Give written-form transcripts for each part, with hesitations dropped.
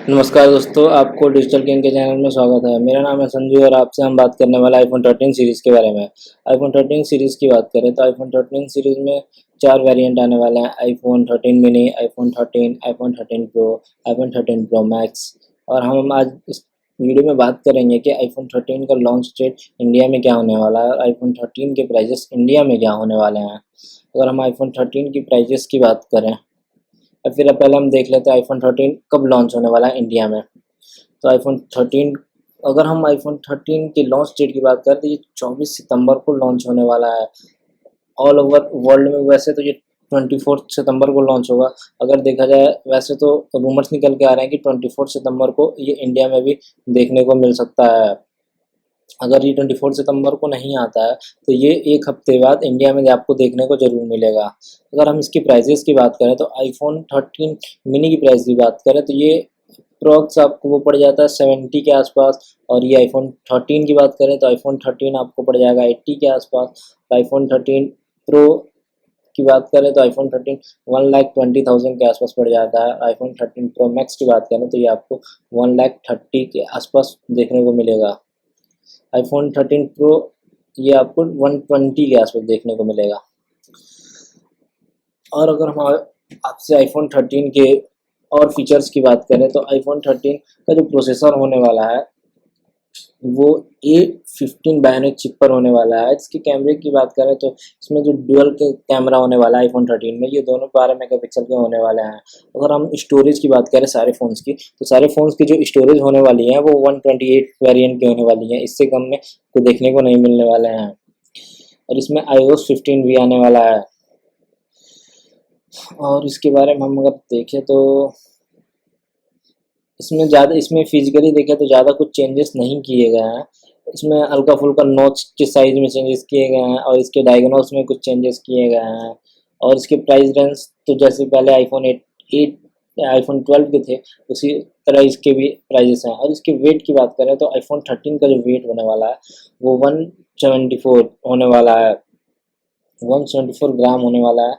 नमस्कार दोस्तों, आपको डिजिटल किंग के चैनल में स्वागत है। मेरा नाम है संजू और आपसे हम बात करने वाला आईफोन 13 सीरीज़ के बारे में। आईफोन 13 सीरीज़ की बात करें तो आईफोन 13 सीरीज़ में 4 वेरिएंट आने वाले हैं। IPhone 13 mini, iPhone 13, iPhone 13 pro, iPhone 13 pro max. और हम आज इस वीडियो में बात करेंगे कि आईफोन 13 का लॉन्च डेट इंडिया में क्या होने वाला है और आईफोन 13 के प्राइजेस इंडिया में क्या होने वाले हैं। अगर हम आईफोन 13 की प्राइजेस की बात करें और फिर पहले हम देख लेते हैं आईफोन 13 कब लॉन्च होने वाला है इंडिया में। तो आईफोन 13, अगर हम आईफोन 13 की लॉन्च डेट की बात करें तो ये 24 सितंबर को लॉन्च होने वाला है ऑल ओवर वर्ल्ड में। वैसे तो ये 24 सितंबर को लॉन्च होगा। अगर देखा जाए वैसे तो रूमर्स निकल के आ रहे हैं कि 24 सितंबर को ये इंडिया में भी देखने को मिल सकता है। अगर ये 24 सितंबर को नहीं आता है तो ये एक हफ्ते बाद इंडिया में आपको देखने को ज़रूर मिलेगा। अगर हम इसकी प्राइजेस की बात करें तो आईफोन 13 मिनी की प्राइस की बात करें तो ये अप्रॉक्स आपको वो पड़ जाता है 70 के आसपास। और ये आईफोन 13 की बात करें तो आईफोन 13 आपको पड़ जाएगा 80 के आसपास। आईफोन 13 प्रो की बात करें तो आईफोन 13 1,20,000 के आसपास पड़ जाता है। आईफोन 13 प्रो मैक्स की बात करें तो ये आपको 1,30,000 के आसपास देखने को मिलेगा। आईफोन 13 प्रो ये आपको 120 के आसपास देखने को मिलेगा। और अगर हम आपसे आईफोन 13 के और फीचर्स की बात करें तो आईफोन 13 का जो प्रोसेसर होने वाला है वो A15 बायोनिक चिप पर होने वाला है। इसके कैमरे की बात करें तो इसमें जो डुअल के कैमरा होने वाला है आईफोन 13 में, ये दोनों 12 मेगापिक्सल के होने वाले हैं। अगर हम स्टोरेज की बात करें सारे फ़ोन्स की तो सारे फ़ोन्स की जो स्टोरेज होने वाली है वो 128 वेरिएंट की होने वाली है। इससे कम में तो देखने को नहीं मिलने वाले हैं। और इसमें iOS 15 भी आने वाला है। और इसके बारे में हम अगर देखें तो इसमें फिजिकली देखें तो ज़्यादा कुछ चेंजेस नहीं किए गए हैं। इसमें हल्का फुल्का नॉच के साइज में चेंजेस किए गए हैं और इसके डायगोनल्स में कुछ चेंजेस किए गए हैं। और इसके प्राइस रेंज तो जैसे पहले आईफोन 8 आईफोन 12 के थे उसी तरह इसके भी प्राइजेस हैं। और इसके वेट की बात करें तो आईफोन 13 का जो वेट होने वाला है वो 174 होने वाला है, 174 ग्राम होने वाला है,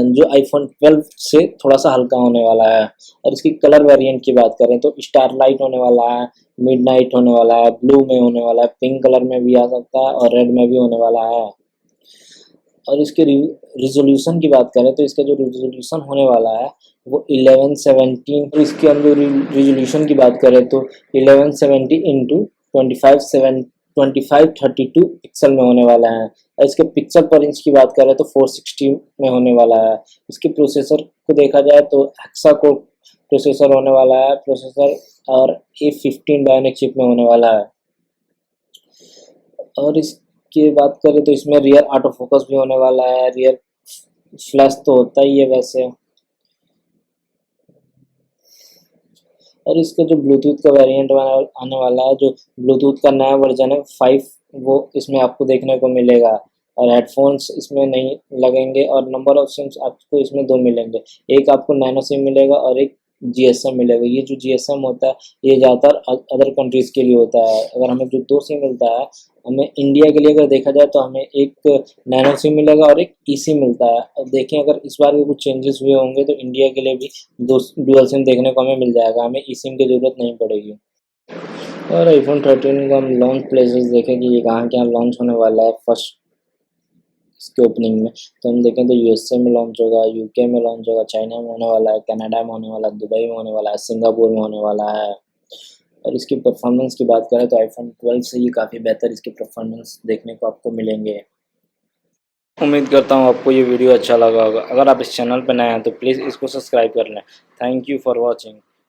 जो आईफोन 12 से थोड़ा सा हल्का होने वाला है। और इसकी कलर वेरिएंट की बात करें तो स्टारलाइट होने वाला है, मिडनाइट होने वाला है, ब्लू में होने वाला है, पिंक कलर में भी आ सकता है और रेड में भी होने वाला है। और इसके रिजोल्यूशन की बात करें तो इसका जो रिजोल्यूशन होने वाला है वो 1170। तो इसके अंदर रिजोल्यूशन की बात करें तो 1170 इंटू 2532 पिक्सल में होने वाला है। और इसके पिक्सल पर इंच की बात करें तो 460 में होने वाला है। इसके प्रोसेसर को देखा जाए तो हेक्सा कोर प्रोसेसर होने वाला है प्रोसेसर, और A15 बायोनिक चिप में होने वाला है। और इसकी बात करें तो इसमें रियर ऑटो फोकस भी होने वाला है। रियर फ्लैश तो होता ही है वैसे। और इसका जो ब्लूटूथ का वेरिएंट आने वाला है, जो ब्लूटूथ का नया वर्जन है 5, वो इसमें आपको देखने को मिलेगा। और हेडफोन्स इसमें नहीं लगेंगे और नंबर ऑफ सिम्स आपको इसमें 2 मिलेंगे। एक आपको नैनो सिम मिलेगा और एक जीएसएम मिलेगा। ये जो जीएसएम होता है ये ज़्यादातर अदर कंट्रीज़ के लिए होता है। अगर हमें जो 2 सिम मिलता है, हमें इंडिया के लिए अगर देखा जाए तो हमें एक नैनो सिम मिलेगा और एक ई सिम मिलता है। अब देखें अगर इस बार के कुछ चेंजेस हुए होंगे तो इंडिया के लिए भी 2 डुअल सिम देखने को हमें मिल जाएगा, हमें ई सिम की ज़रूरत नहीं पड़ेगी। और आईफोन 13 का हम लॉन्च प्लेसेस देखें कि ये कहाँ लॉन्च होने वाला है। फर्स्ट इसके ओपनिंग में तो हम देखें तो यूएसए में लॉन्च होगा, यूके में लॉन्च होगा, चाइना में होने वाला है, कनाडा में होने वाला है, दुबई में होने वाला है, सिंगापुर में होने वाला है। और इसकी परफॉर्मेंस की बात करें तो आईफोन 12 से ही काफ़ी बेहतर इसके परफॉर्मेंस देखने को आपको मिलेंगे। उम्मीद करता हूँ आपको ये वीडियो अच्छा लगा होगा। अगर आप इस चैनल पर नए हैं तो प्लीज़ इसको सब्सक्राइब कर लें। Thank you for watching.